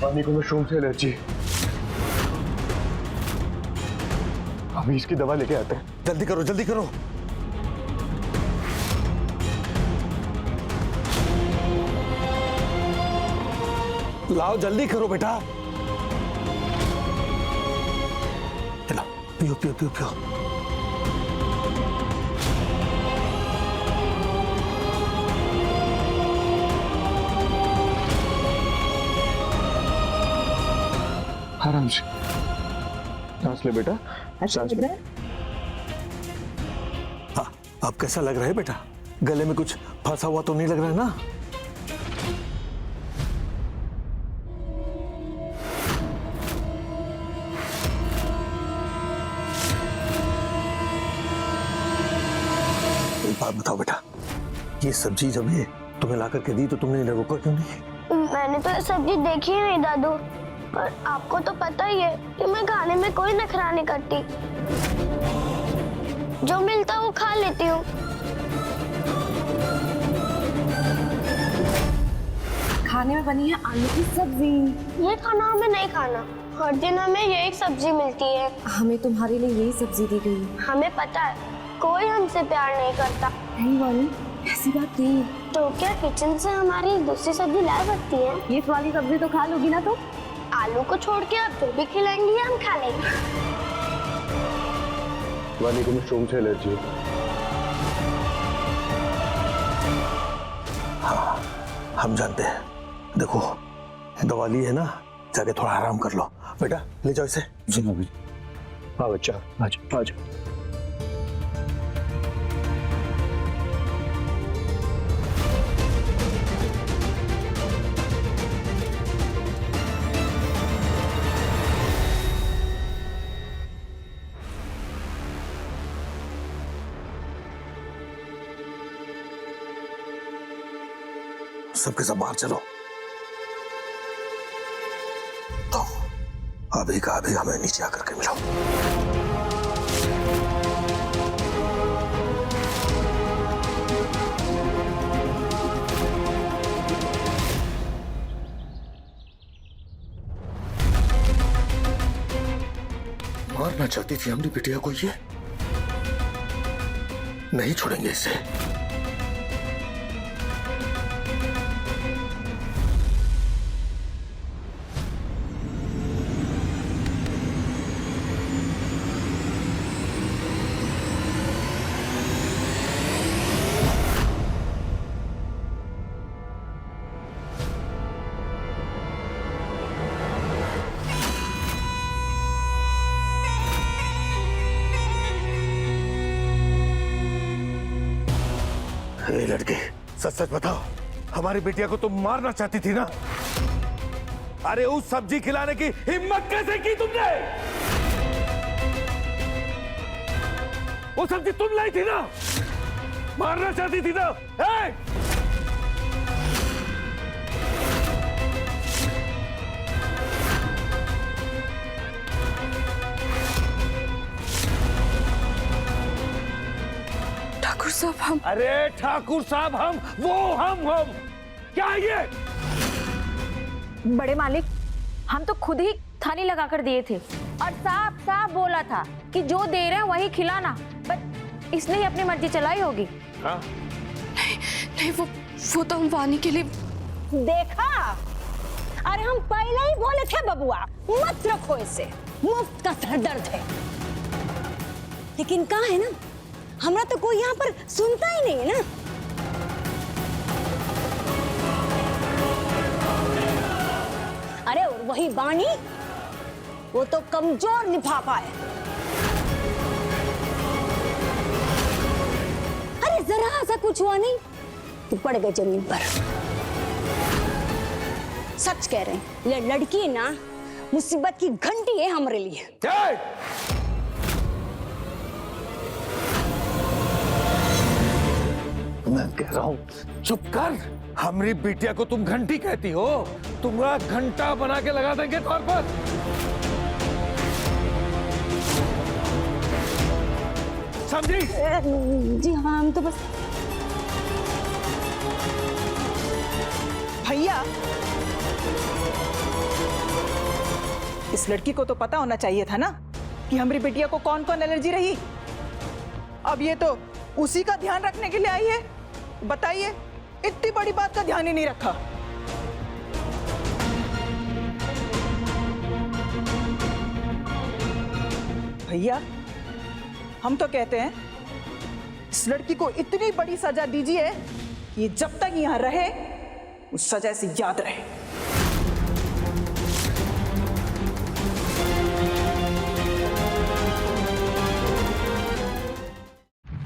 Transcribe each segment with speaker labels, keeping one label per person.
Speaker 1: पानी को मशरूम से एलर्जी। अभी इसकी दवा लेके आते हैं।
Speaker 2: जल्दी करो जल्दी करो। लाओ जल्दी करो बेटा। चलो पियो पियो पियो पियो।
Speaker 1: आराम से सांस ले बेटा, सांस ले।
Speaker 2: हाँ, अब कैसा लग रहा है बेटा? गले में कुछ फंसा हुआ तो नहीं लग रहा है ना? एक बात बताओ बेटा, ये सब्जी जब ये तुम्हें ला करके दी तो तुमने इन्हें रोका क्यों नहीं?
Speaker 3: मैंने तो ये सब्जी देखी ही नहीं दादू, पर आपको तो पता ही है कि मैं खाने में कोई नखरा नहीं करती। जो मिलता वो खा लेती हूँ।
Speaker 4: खाने में बनी है आलू की सब्जी।
Speaker 3: ये खाना हमें नहीं खाना, हर दिन हमें यही सब्जी मिलती है।
Speaker 4: हमें तुम्हारे लिए यही सब्जी दी गई।
Speaker 3: हमें पता है कोई हमसे प्यार नहीं करता।
Speaker 4: नहीं वाली, ऐसी बात नहीं।
Speaker 3: तो क्या किचन से हमारी दूसरी सब्जी ला सकती है?
Speaker 4: ये वाली सब्जी तो खा लोगी ना तुम?
Speaker 3: आलू को छोड़ के आप जो भी खिलाएंगी हम खा लेंगे।
Speaker 1: पानी को मशरूम से एलर्जी।
Speaker 2: हाँ, हम जानते हैं। देखो दवा ली है ना, जाके थोड़ा आराम कर लो। बेटा ले जाओ इसे।
Speaker 1: जी अभी। हाँ बच्चा, आजा आजा।
Speaker 2: सबके सब बाहर चलो। तो अभी का अभी हमें नीचे आकर के मिलो। मारना चाहती थी हमने बिटिया को, ये नहीं छोड़ेंगे इसे। ए लड़के, सच सच बताओ, हमारी बिटिया को तुम मारना चाहती थी ना? अरे उस सब्जी खिलाने की हिम्मत कैसे की तुमने? वो सब्जी तुम लाई थी ना? मारना चाहती थी ना?
Speaker 4: ठाकुर साहब हम।
Speaker 2: अरे ठाकुर साहब हम, वो हम क्या ये?
Speaker 5: बड़े मालिक, हम तो खुद ही थाली लगा कर दिए थे और साफ साफ बोला था कि जो दे रहे हैं वही खिलाना, पर इसने ही अपनी मर्जी चलाई होगी।
Speaker 2: हाँ?
Speaker 4: नहीं वो तो हम वानी के लिए।
Speaker 6: देखा, अरे हम पहले ही बोले थे बबुआ मत रखो इसे, मुफ्त का सरदर्द है। लेकिन कहा है ना, हमरा तो कोई यहाँ पर सुनता ही नहीं है ना। अरे और वही बानी, वो तो कमजोर लिफाफा है। अरे जरा सा कुछ हुआ नहीं तो पड़ गए जमीन पर। सच कह रहे हैं, ये लड़की ना मुसीबत की घंटी है हमारे लिए।
Speaker 2: मैं कह रहा हूँ चुप कर। हमारी बिटिया को तुम घंटी कहती हो? तुम्हारा घंटा बना के लगा देंगे तौर पर। समझी?
Speaker 6: जी हाँ, हम तो बस।
Speaker 7: भैया इस लड़की को तो पता होना चाहिए था ना कि हमारी बिटिया को कौन कौन एलर्जी रही। अब ये तो उसी का ध्यान रखने के लिए आई है। बताइए, इतनी बड़ी बात का ध्यान ही नहीं रखा। भैया, हम तो कहते हैं इस लड़की को इतनी बड़ी सजा दीजिए कि ये जब तक यहां रहे उस सजा से याद रहे।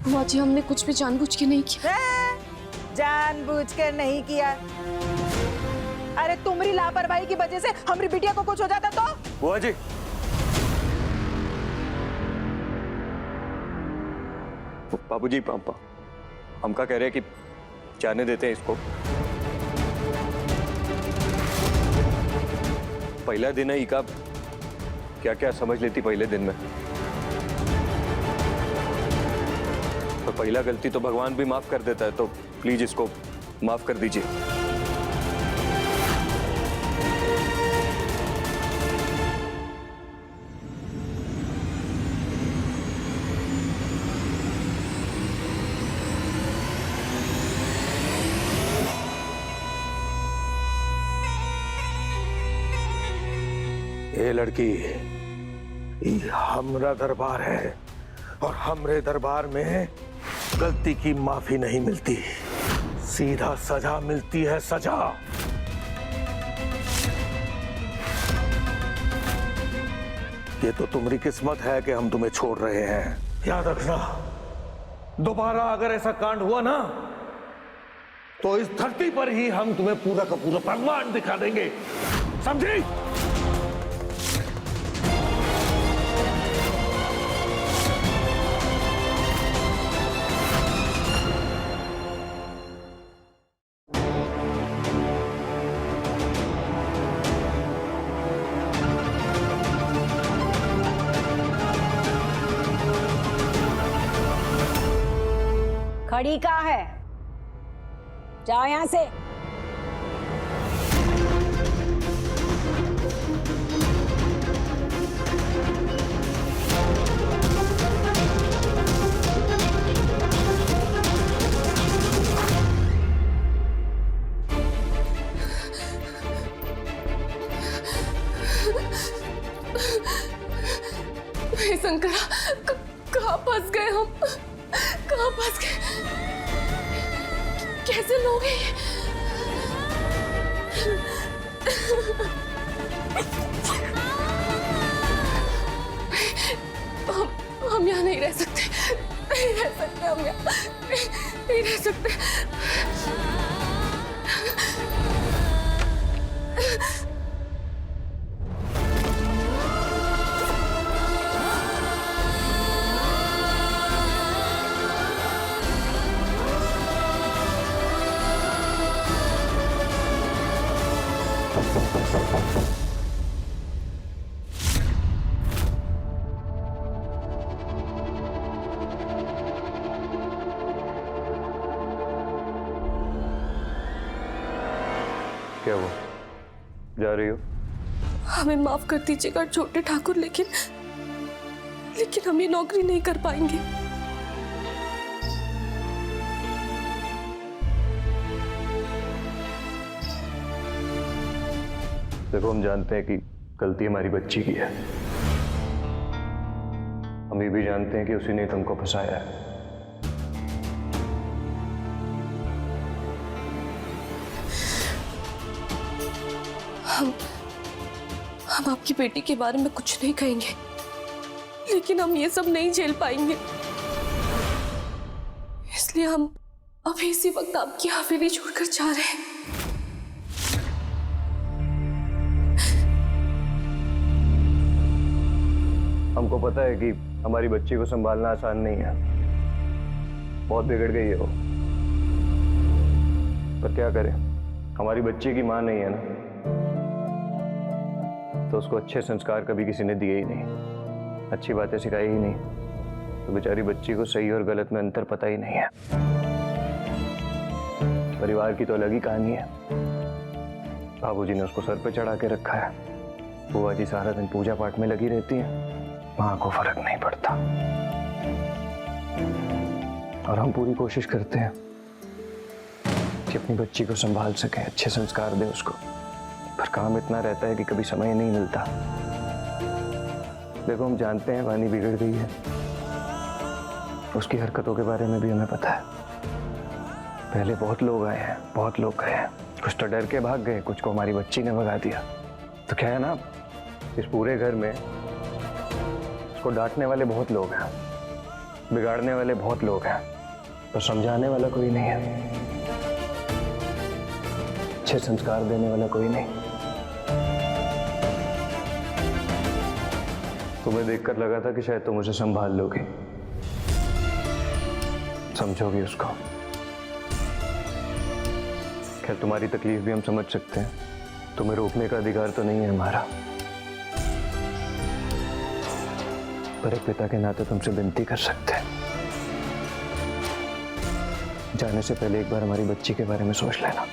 Speaker 4: बुआ जी, हमने कुछ भी जानबूझ के नहीं किया।
Speaker 7: जानबूझ कर नहीं किया। अरे तुम्हारी लापरवाही की वजह से हमारी बिटिया को कुछ हो जाता तो?
Speaker 1: बुआ जी, बाबूजी, पापा हम क्या कह रहे हैं कि जाने देते हैं इसको। पहला दिन है इका, क्या क्या समझ लेती पहले दिन में। तो पहला गलती तो भगवान भी माफ कर देता है, तो प्लीज इसको माफ कर दीजिए।
Speaker 2: ये लड़की ये हमरा दरबार है और हमरे दरबार में गलती की माफी नहीं मिलती, सीधा सजा मिलती है, सजा। ये तो तुम्हारी किस्मत है कि हम तुम्हें छोड़ रहे हैं। याद रखना, दोबारा अगर ऐसा कांड हुआ ना तो इस धरती पर ही हम तुम्हें पूरा का पूरा प्रमाण दिखा देंगे, समझी?
Speaker 6: खड़ी का है, जाओ यहां से।
Speaker 4: हे शंकरा, कहाँ फंस गए हम? कहाँ फंस गए? कैसे लोग हैं ये? हम यहाँ नहीं रह सकते, नहीं रह सकते, हम यहाँ नहीं रह सकते।
Speaker 1: क्या हुआ, जा रही हो?
Speaker 4: हमें माफ कर दीजिएगा छोटे ठाकुर, लेकिन हम ये नौकरी नहीं कर पाएंगे।
Speaker 1: देखो, हम जानते हैं कि गलती हमारी बच्ची की है। हम ये भी जानते हैं कि उसी ने तुमको फंसाया है।
Speaker 4: हम आपकी बेटी के बारे में कुछ नहीं कहेंगे, लेकिन हम ये सब नहीं झेल पाएंगे। इसलिए हम अभी इसी वक्त आपकी हवेली छोड़कर जा रहे हैं।
Speaker 1: हमको पता है कि हमारी बच्ची को संभालना आसान नहीं है, बहुत बिगड़ गई है वो, पर क्या करें, हमारी बच्ची की माँ नहीं है ना, तो उसको अच्छे संस्कार कभी किसी ने दिए ही नहीं, अच्छी बातें सिखाई ही नहीं, तो बेचारी बच्ची को सही और गलत में अंतर पता ही नहीं है। परिवार की तो अलग ही कहानी है। बाबूजी ने उसको सर पे चढ़ा के रखा है, बुआ जी सारा दिन पूजा पाठ में लगी रहती हैं, माँ को फर्क नहीं पड़ता। और हम पूरी कोशिश करते हैं कि अपनी बच्ची को संभाल सकें, अच्छे संस्कार दें उसको, पर काम इतना रहता है कि कभी समय नहीं मिलता। देखो, हम जानते हैं वानी बिगड़ गई है, उसकी हरकतों के बारे में भी हमें पता है। पहले बहुत लोग आए हैं, बहुत लोग गए हैं, कुछ तो डर के भाग गए, कुछ को हमारी बच्ची ने भगा दिया। तो क्या है ना, इस पूरे घर में उसको डांटने वाले बहुत लोग हैं, बिगाड़ने वाले बहुत लोग हैं, पर समझाने वाला कोई नहीं है, अच्छे संस्कार देने वाला कोई नहीं। तुम्हें देखकर लगा था कि शायद तुम उसे संभाल लोगी, समझोगी उसको। खैर, तुम्हारी तकलीफ भी हम समझ सकते हैं, तुम्हें रोकने का अधिकार तो नहीं है हमारा, पर एक पिता के नाते तुमसे विनती कर सकते हैं, जाने से पहले एक बार हमारी बच्ची के बारे में सोच लेना।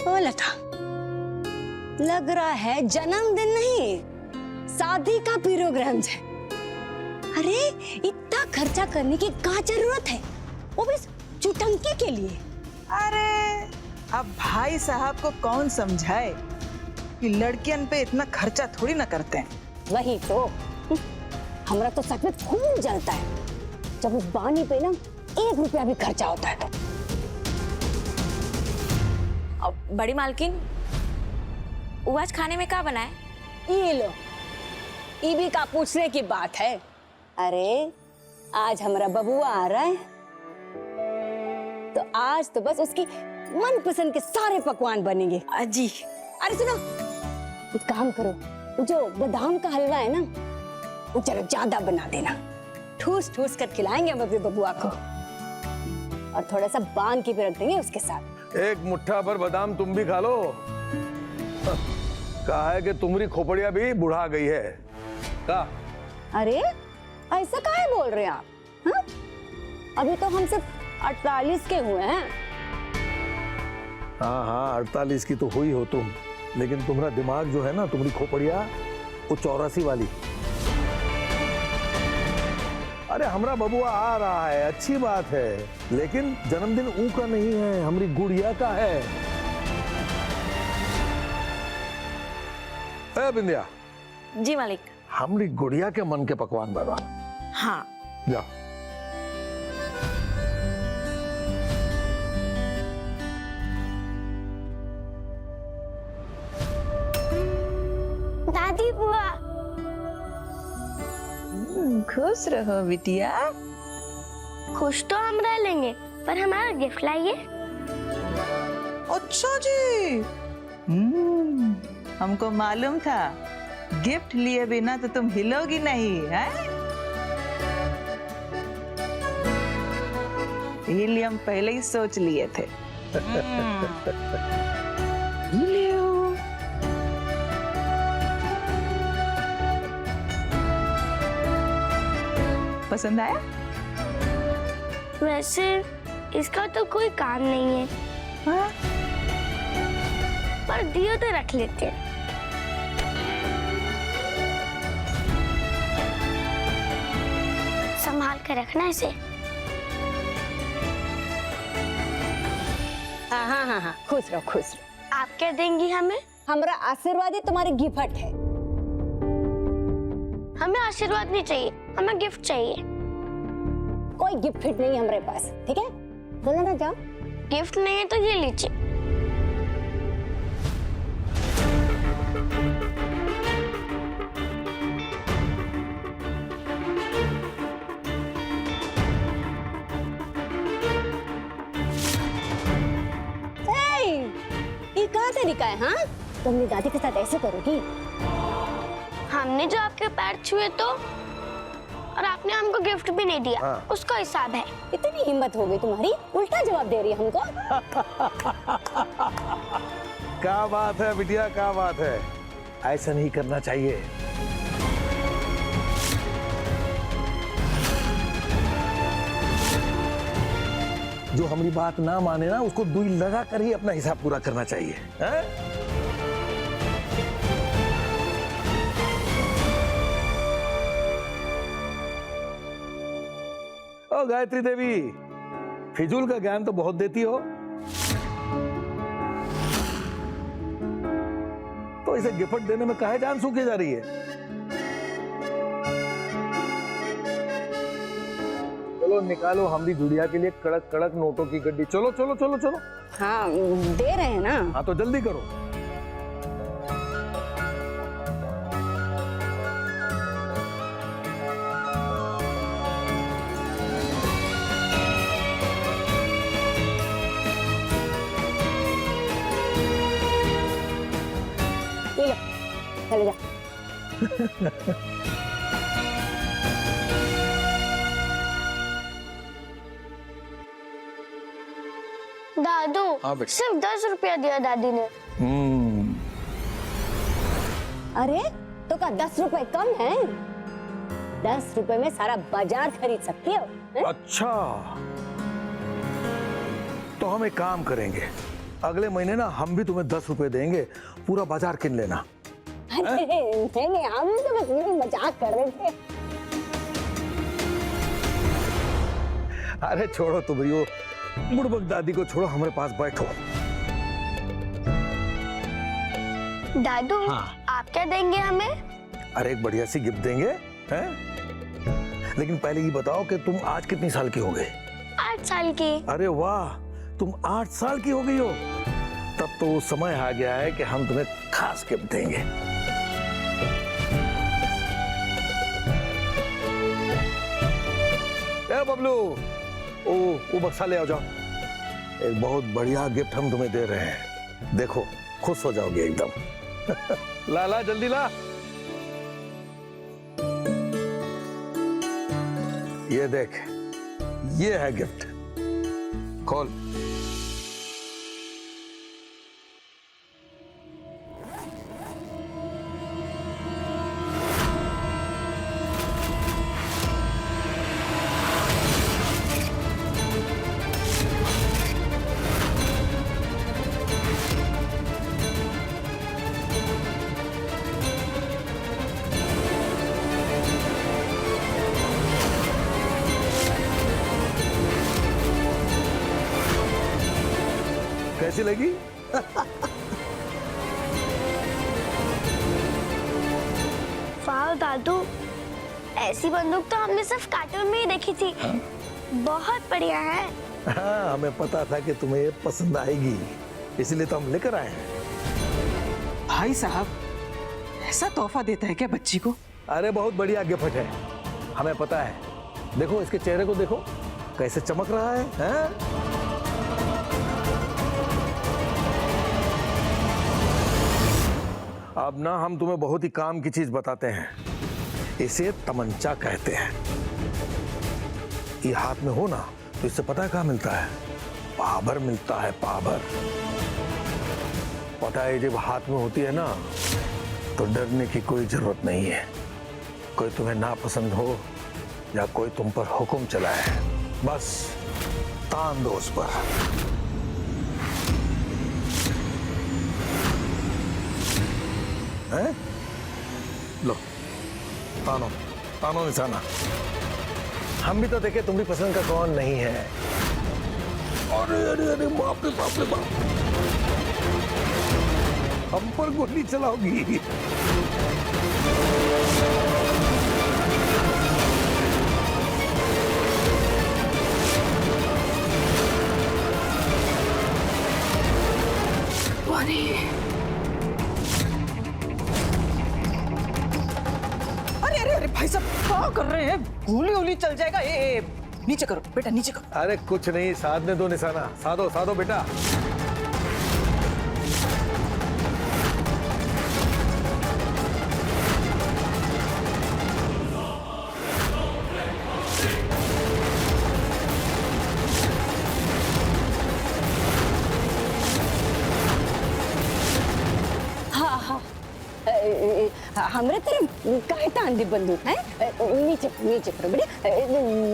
Speaker 6: ओ लता, लग रहा है जन्मदिन नहीं, शादी का प्रोग्राम है। अरे इतना खर्चा करने की क्या जरूरत है, वो भी चुटंके के लिए।
Speaker 7: अरे अब भाई साहब को कौन समझाए कि लड़कियन पे इतना खर्चा थोड़ी ना करते हैं।
Speaker 6: वही तो, हमरा तो सच में खून जलता है जब उस बानी पे ना 1 रुपया भी खर्चा होता है।
Speaker 5: अब बड़ी मालकिन, वो आज खाने में क्या बना है?
Speaker 6: ये लो, ये भी का पूछने की बात है। अरे आज हमारा बबुआ आ रहा है, तो आज तो बस उसकी मनपसंद के सारे पकवान बनेंगे। अजी, अरे सुनो, एक काम करो, जो बादाम का हलवा है ना, वो जरा ज्यादा बना देना, ठूस ठूस कर खिलाएंगे हम अपने बबुआ को, और थोड़ा सा बांध के भी रख देंगे उसके साथ।
Speaker 2: एक मुट्ठा भर बादाम तुम भी खा लो। कहा है कि तुम्हारी खोपड़िया भी बुढ़ा गई है। का?
Speaker 6: अरे ऐसा काहे बोल रहे हैं आप? हाँ? अभी तो हम सिर्फ 48 के हुए हैं।
Speaker 2: हाँ हाँ, 48 की तो हुई हो तुम, लेकिन तुम्हारा दिमाग जो है ना, तुम्हारी खोपड़िया वो 84 वाली। अरे हमरा बबुआ आ रहा है, अच्छी बात है, लेकिन जन्मदिन ऊ का नहीं है, हमारी गुड़िया का है। ए बिंदिया,
Speaker 5: जी मालिक।
Speaker 2: हमारी गुड़िया के मन के पकवान बना।
Speaker 5: हाँ।
Speaker 2: जाओ।
Speaker 3: दादी बुआ,
Speaker 7: खुश रहो बिटिया।
Speaker 3: खुश तो हम रह लेंगे, पर हमारा गिफ्ट लाइए।
Speaker 7: अच्छा जी, हमको मालूम था गिफ्ट लिए बिना तो तुम हिलोगी नहीं है। यही लिए हम पहले ही सोच लिए थे। पसंद आया?
Speaker 3: वैसे इसका तो कोई काम नहीं है,
Speaker 7: हाँ?
Speaker 3: पर दियो तो रख लेते हैं। संभाल कर रखना इसे।
Speaker 6: हाँ हाँ हाँ हाँ, खुश रहो खुश रहो।
Speaker 3: आप क्या देंगी हमें?
Speaker 6: हमारा आशीर्वाद ही तुम्हारी गिफ्ट है।
Speaker 3: हमें आशीर्वाद नहीं चाहिए, हमें गिफ्ट चाहिए।
Speaker 6: कोई गिफ्ट नहीं है हमारे पास, ठीक है? बोलो ना, जाओ।
Speaker 3: गिफ्ट नहीं है तो ये लीजिए।
Speaker 6: ये कहाँ तरीका है? हाँ, तो अपनी दादी के साथ ऐसे करोगी?
Speaker 3: हमने जो आपके पैर छुए तो, और आपने हमको गिफ्ट भी नहीं दिया,
Speaker 2: हाँ।
Speaker 3: उसका हिसाब है।
Speaker 6: इतनी हिम्मत हो गई तुम्हारी, उल्टा जवाब दे रही है हमको।
Speaker 2: क्या बात है बिटिया, क्या बात है, ऐसा नहीं करना चाहिए। जो हमारी बात ना माने ना, उसको दुई लगा कर ही अपना हिसाब पूरा करना चाहिए, हैं? ओ गायत्री देवी, फिजूल का ज्ञान तो बहुत देती हो, तो इसे गिफ्ट देने में काहे जान सूखी जा रही है? चलो निकालो हम भी गुड़िया के लिए कड़क कड़क नोटों की गड्डी। चलो चलो चलो चलो।
Speaker 6: हाँ दे रहे हैं ना।
Speaker 2: हाँ तो जल्दी करो।
Speaker 6: ये लो, चले जा।
Speaker 3: दादू,
Speaker 2: हाँ बेटा।
Speaker 3: सिर्फ 10 रुपया दिया दादी ने।
Speaker 6: अरे तो का 10 रुपए कम है? 10 रुपए में सारा बाजार खरीद सकती हो, हैं?
Speaker 2: अच्छा, तो हम एक काम करेंगे, अगले महीने ना हम भी तुम्हें 10 रुपए देंगे, पूरा बाजार किन लेना।
Speaker 6: अरे नहीं, हम तो बस ये मजाक कर रहे थे।
Speaker 2: अरे छोड़ो तुम वो बुड़बक दादी को, छोड़ो, हमारे पास बैठो।
Speaker 3: दादू,
Speaker 2: हाँ।
Speaker 3: आप क्या देंगे हमें?
Speaker 2: अरे एक बढ़िया सी गिफ्ट देंगे, हैं? लेकिन पहले ये बताओ कि तुम आज कितनी साल की हो गई?
Speaker 3: 8 साल की।
Speaker 2: अरे वाह, तुम 8 साल की हो गई हो, तब तो समय आ गया है कि हम तुम्हें खास गिफ्ट देंगे। ए बबलू, वो बक्सा ले आओ जाओ, एक बहुत बढ़िया गिफ्ट हम तुम्हें दे रहे हैं, देखो खुश हो जाओगे एकदम। ला ला जल्दी ला। ये देख, ये है गिफ्ट, खोल। कैसी लगी?
Speaker 3: वाह दादू, ऐसी बंदूक तो हमने सिर्फ कार्टून में ही देखी थी। बहुत बढ़िया है।
Speaker 2: हाँ, हमें पता था कि तुम्हें ये पसंद आएगी, इसलिए तो हम लेकर आए हैं।
Speaker 7: भाई साहब, ऐसा तोहफा देता है क्या बच्ची को?
Speaker 2: अरे बहुत बढ़िया गिफ्ट है, हमें पता है। देखो इसके चेहरे को देखो, कैसे चमक रहा है, हैं? अब ना हम तुम्हें बहुत ही काम की चीज बताते हैं, इसे तमंचा कहते हैं। ये हाथ में हो ना, तो इससे पता है क्या मिलता है? पावर मिलता है, पावर। पता है जब हाथ में होती है ना, तो डरने की कोई जरूरत नहीं है। कोई तुम्हें नापसंद हो या कोई तुम पर हुक्म चलाए, बस तान दो उस पर। हैं? लो, तानो, तानो निशाना। हम भी तो देखे तुम्हारी पसंद का कौन नहीं है। अरे अरे अरे, बाप रे बाप रे बाप, हम पर गोली चलाओगी?
Speaker 7: अरे अरे अरे भाई साहब, क्या कर रहे हैं? गोली गोली चल जाएगा। ए, नीचे करो बेटा, नीचे करो।
Speaker 2: अरे कुछ नहीं, साधने दो निशाना, साधो साधो बेटा।
Speaker 6: हमरे तरफ काहे तान दी बंदूक है? नीचे नीचे करो बेटे,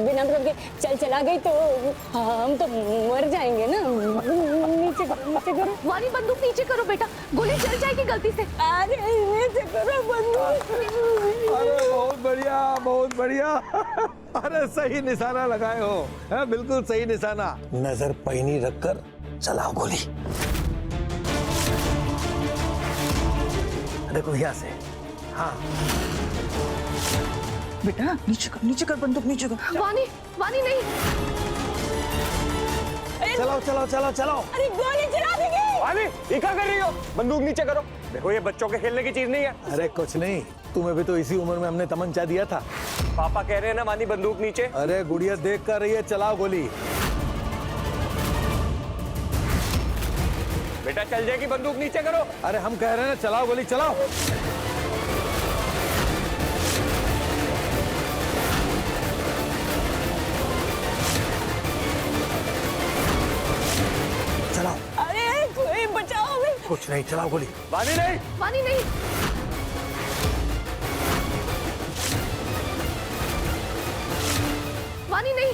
Speaker 6: बिना मतलब के चल चला गई तो हम तो मर जाएंगे ना। नीचे करो।
Speaker 4: वानी बंदूक नीचे करो बेटा, गोली चल जाएगी गलती से।
Speaker 6: अरे नीचे करो बंदूक।
Speaker 2: अरे बहुत बढ़िया, बहुत बढ़िया। अरे सही निशाना लगाए हो, है बिल्कुल सही निशाना। नजर पैनी रखकर चलाओ गोली। देखो यहाँ से। हाँ
Speaker 7: बेटा नीचे कर बंदूक, नीचे कर।
Speaker 4: वानी वानी नहीं।
Speaker 2: चलाओ चलाओ चलाओ चलाओ।
Speaker 6: अरे गोली चला देंगे।
Speaker 1: वानी ये क्या कर रही हो? बंदूक नीचे करो। देखो ये बच्चों के खेलने की चीज नहीं है।
Speaker 2: अरे कुछ नहीं, तुम्हें भी तो इसी उम्र में हमने तमंचा दिया था।
Speaker 1: पापा कह रहे हैं ना वानी बंदूक नीचे।
Speaker 2: अरे गुड़िया देख कर रही है, चलाओ गोली।
Speaker 1: बेटा चल जाएगी बंदूक, नीचे करो।
Speaker 2: अरे हम कह रहे हैं ना, चलाओ गोली, चलाओ। चलाओ।
Speaker 6: अरे कोई बचाओ हमें।
Speaker 2: कुछ नहीं, चलाओ गोली।
Speaker 1: वानी नहीं।
Speaker 4: वानी नहीं। वानी नहीं।